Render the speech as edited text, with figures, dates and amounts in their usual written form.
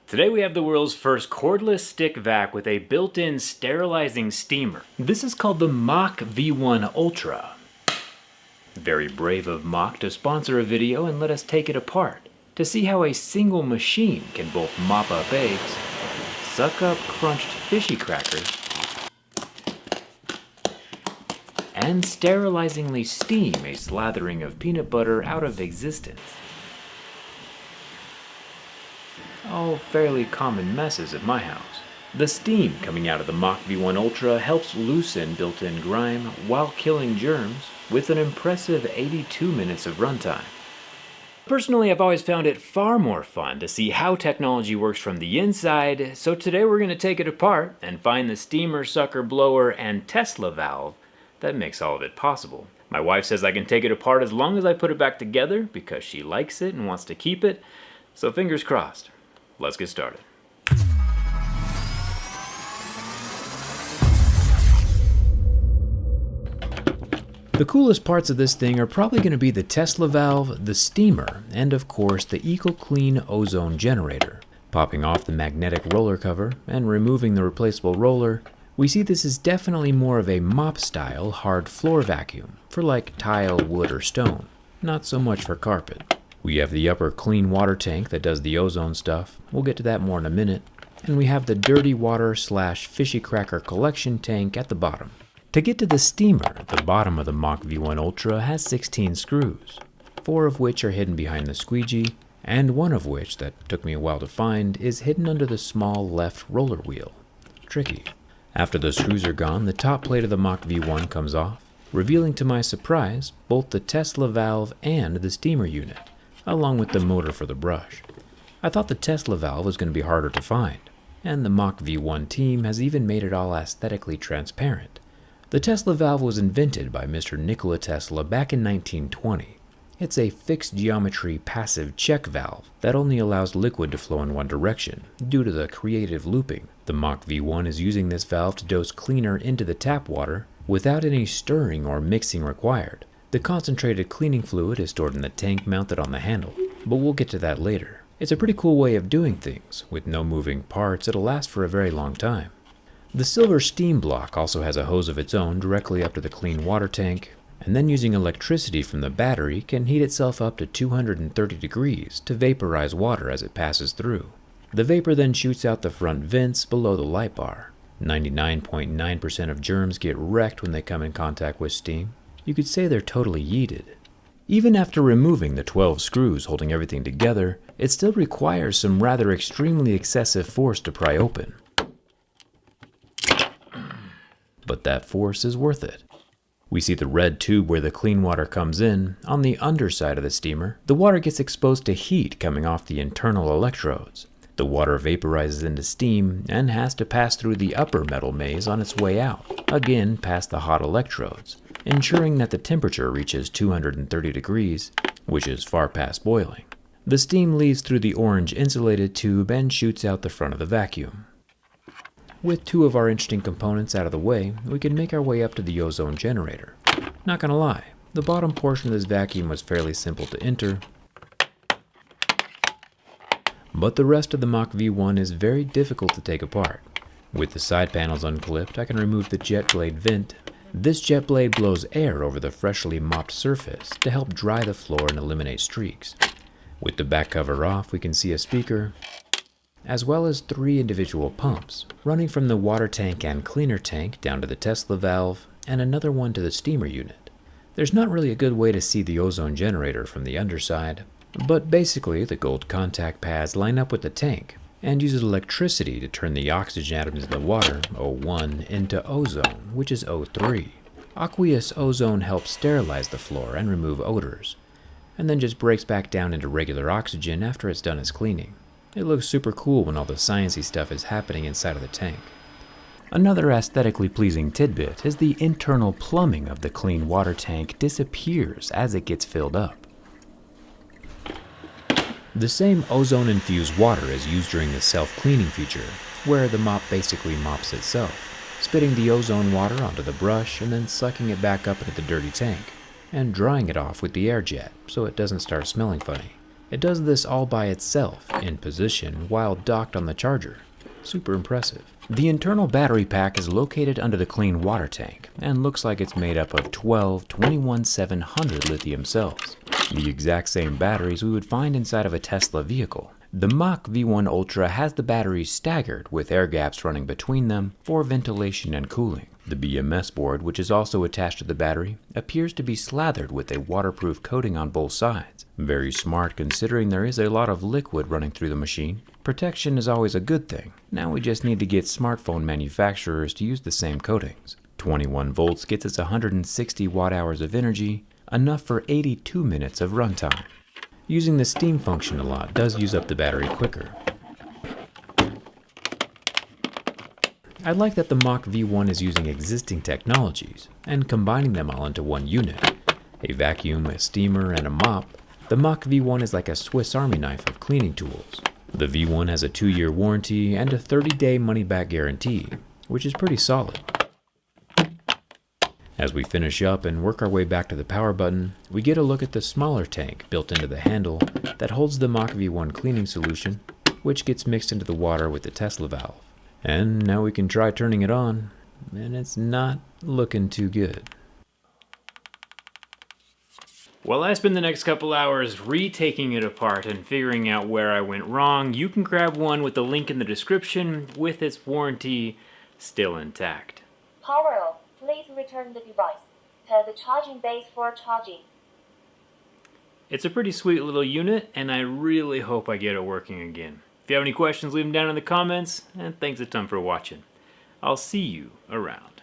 Today we have the world's first cordless stick vac with a built-in sterilizing steamer. This is called the Mach V1 Ultra. Very brave of Mach to sponsor a video and let us take it apart to see how a single machine can both mop up eggs, suck up crunched fishy crackers, and sterilizingly steam a slathering of peanut butter out of existence. All fairly common messes at my house. The steam coming out of the Mach V1 Ultra helps loosen built-in grime while killing germs with an impressive 82 minutes of runtime. Personally, I've always found it far more fun to see how technology works from the inside, so today we're going to take it apart and find the steamer, sucker, blower, and Tesla valve that makes all of it possible. My wife says I can take it apart as long as I put it back together because she likes it and wants to keep it, so fingers crossed. Let's get started. The coolest parts of this thing are probably going to be the Tesla valve, the steamer, and of course the EcoClean ozone generator. Popping off the magnetic roller cover and removing the replaceable roller, we see this is definitely more of a mop-style hard floor vacuum for like tile, wood, or stone, not so much for carpet. We have the upper clean water tank that does the ozone stuff, we'll get to that more in a minute, and we have the dirty water / fishy cracker collection tank at the bottom. To get to the steamer, the bottom of the Mach V1 Ultra has 16 screws, 4 of which are hidden behind the squeegee, and 1 of which, that took me a while to find, is hidden under the small left roller wheel. Tricky. After the screws are gone, the top plate of the Mach V1 comes off, revealing to my surprise both the Tesla valve and the steamer unit, along with the motor for the brush. I thought the Tesla valve was going to be harder to find, and the Mach V1 team has even made it all aesthetically transparent. The Tesla valve was invented by Mr. Nikola Tesla back in 1920. It's a fixed geometry passive check valve that only allows liquid to flow in one direction due to the creative looping. The Mach V1 is using this valve to dose cleaner into the tap water without any stirring or mixing required. The concentrated cleaning fluid is stored in the tank mounted on the handle, but we'll get to that later. It's a pretty cool way of doing things. With no moving parts, it'll last for a very long time. The silver steam block also has a hose of its own directly up to the clean water tank, and then using electricity from the battery can heat itself up to 230 degrees to vaporize water as it passes through. The vapor then shoots out the front vents below the light bar. 99.9% of germs get wrecked when they come in contact with steam. You could say they're totally yeeted. Even after removing the 12 screws holding everything together, it still requires some rather extremely excessive force to pry open. But that force is worth it. We see the red tube where the clean water comes in on the underside of the steamer. The water gets exposed to heat coming off the internal electrodes. The water vaporizes into steam and has to pass through the upper metal maze on its way out, again past the hot electrodes, ensuring that the temperature reaches 230 degrees, which is far past boiling. The steam leaves through the orange insulated tube and shoots out the front of the vacuum. With 2 of our interesting components out of the way, we can make our way up to the ozone generator. Not gonna lie, the bottom portion of this vacuum was fairly simple to enter, but the rest of the Mach V1 is very difficult to take apart. With the side panels unclipped, I can remove the jet blade vent. This jet blade blows air over the freshly mopped surface to help dry the floor and eliminate streaks. With the back cover off, we can see a speaker, as well as 3 individual pumps, running from the water tank and cleaner tank down to the Tesla valve, and another one to the steamer unit. There's not really a good way to see the ozone generator from the underside, but basically the gold contact pads line up with the tank, and uses electricity to turn the oxygen atoms in the water, O1, into ozone, which is O3. Aqueous ozone helps sterilize the floor and remove odors, and then just breaks back down into regular oxygen after it's done its cleaning. It looks super cool when all the sciencey stuff is happening inside of the tank. Another aesthetically pleasing tidbit is the internal plumbing of the clean water tank disappears as it gets filled up. The same ozone-infused water is used during the self-cleaning feature, where the mop basically mops itself, spitting the ozone water onto the brush and then sucking it back up into the dirty tank, and drying it off with the air jet so it doesn't start smelling funny. It does this all by itself, in position, while docked on the charger. Super impressive. The internal battery pack is located under the clean water tank, and looks like it's made up of 12 21700 lithium cells. The exact same batteries we would find inside of a Tesla vehicle. The Mach V1 Ultra has the batteries staggered, with air gaps running between them for ventilation and cooling. The BMS board, which is also attached to the battery, appears to be slathered with a waterproof coating on both sides. Very smart considering there is a lot of liquid running through the machine. Protection is always a good thing. Now we just need to get smartphone manufacturers to use the same coatings. 21 volts gets us 160 watt-hours of energy, enough for 82 minutes of runtime. Using the steam function a lot does use up the battery quicker. I like that the Mach V1 is using existing technologies and combining them all into one unit. A vacuum, a steamer, and a mop, the Mach V1 is like a Swiss Army knife of cleaning tools. The V1 has a 2-year warranty and a 30-day money-back guarantee, which is pretty solid. As we finish up and work our way back to the power button, we get a look at the smaller tank built into the handle that holds the Mach V1 cleaning solution, which gets mixed into the water with the Tesla valve. And now we can try turning it on, and it's not looking too good. While I spend the next couple hours retaking it apart and figuring out where I went wrong, you can grab one with the link in the description with its warranty still intact. Power off. Please return the device to the charging base for charging. It's a pretty sweet little unit, and I really hope I get it working again. If you have any questions, leave them down in the comments, and thanks a ton for watching. I'll see you around.